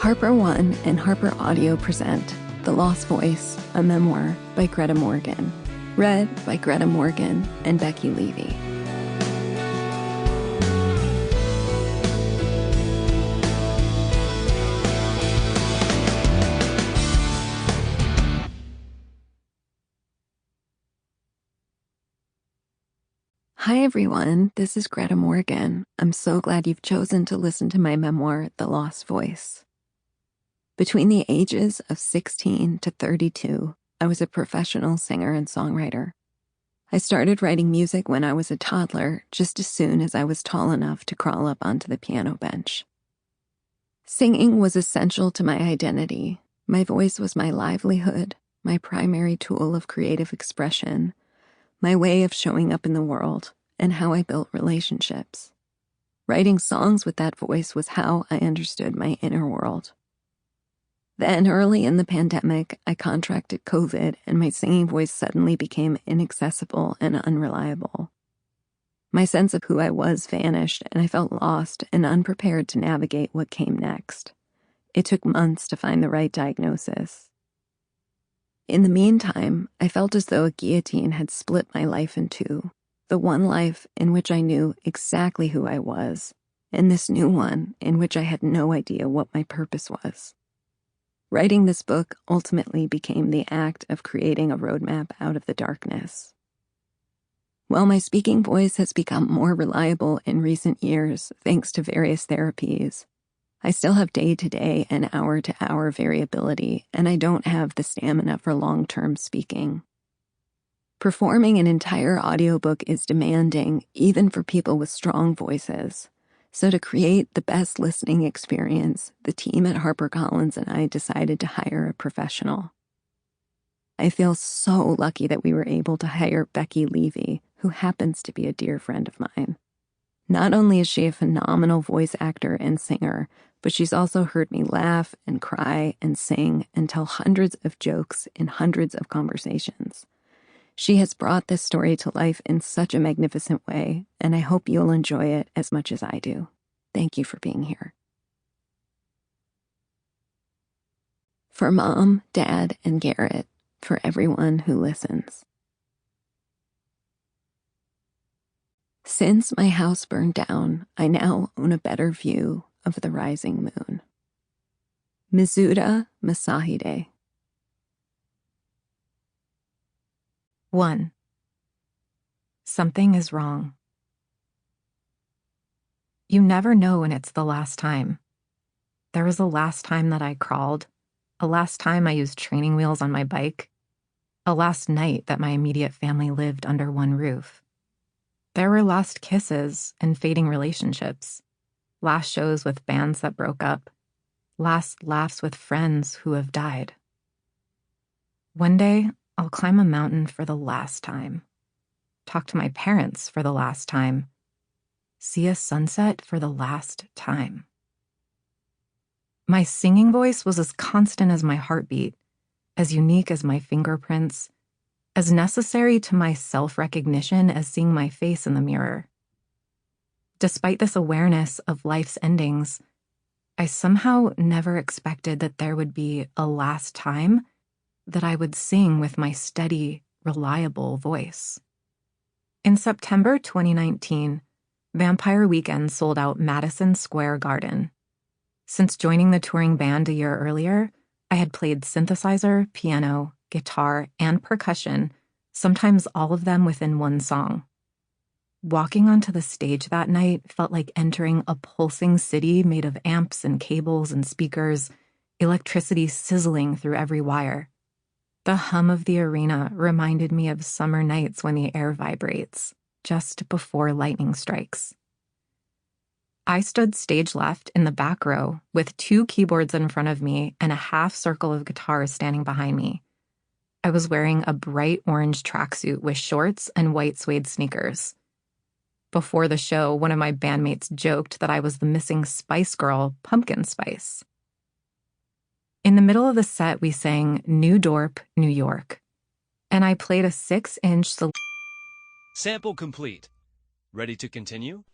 Harper One and HarperAudio present The Lost Voice, a memoir by Greta Morgan, read by Greta Morgan and Becky Levi. Hi everyone, this is Greta Morgan. I'm so glad you've chosen to listen to my memoir, The Lost Voice. Between the ages of 16 to 32, I was a professional singer and songwriter. I started writing music when I was a toddler, just as soon as I was tall enough to crawl up onto the piano bench. Singing was essential to my identity. My voice was my livelihood, my primary tool of creative expression, my way of showing up in the world, and how I built relationships. Writing songs with that voice was how I understood my inner world. Then, early in the pandemic, I contracted COVID and my singing voice suddenly became inaccessible and unreliable. My sense of who I was vanished, and I felt lost and unprepared to navigate what came next. It took months to find the right diagnosis. In the meantime, I felt as though a guillotine had split my life in two, the one life in which I knew exactly who I was, and this new one in which I had no idea what my purpose was. Writing this book ultimately became the act of creating a roadmap out of the darkness. While my speaking voice has become more reliable in recent years thanks to various therapies, I still have day-to-day and hour-to-hour variability, and I don't have the stamina for long-term speaking. Performing an entire audiobook is demanding, even for people with strong voices. So to create the best listening experience, the team at HarperCollins and I decided to hire a professional. I feel so lucky that we were able to hire Becky Levi, who happens to be a dear friend of mine. Not only is she a phenomenal voice actor and singer, but she's also heard me laugh and cry and sing and tell hundreds of jokes in hundreds of conversations. She has brought this story to life in such a magnificent way, and I hope you'll enjoy it as much as I do. Thank you for being here. For Mom, Dad, and Garrett, for everyone who listens. Since my house burned down, I now own a better view of the rising moon. Mizuta Masahide. 1. Something is wrong. You never know when it's the last time. There was a last time that I crawled, a last time I used training wheels on my bike, a last night that my immediate family lived under one roof. There were last kisses and fading relationships, last shows with bands that broke up, last laughs with friends who have died. One day, I'll climb a mountain for the last time, talk to my parents for the last time, see a sunset for the last time. My singing voice was as constant as my heartbeat, as unique as my fingerprints, as necessary to my self-recognition as seeing my face in the mirror. Despite this awareness of life's endings, I somehow never expected that there would be a last time that I would sing with my steady, reliable voice. In September 2019, Vampire Weekend sold out Madison Square Garden. Since joining the touring band a year earlier, I had played synthesizer, piano, guitar, and percussion, sometimes all of them within one song. Walking onto the stage that night felt like entering a pulsing city made of amps and cables and speakers, electricity sizzling through every wire. The hum of the arena reminded me of summer nights when the air vibrates, just before lightning strikes. I stood stage left in the back row with 2 keyboards in front of me and a half circle of guitars standing behind me. I was wearing a bright orange tracksuit with shorts and white suede sneakers. Before the show, one of my bandmates joked that I was the missing Spice Girl, Pumpkin Spice. In the middle of the set, we sang New Dorp, New York, and I played a 6-inch... Sample complete. Ready to continue?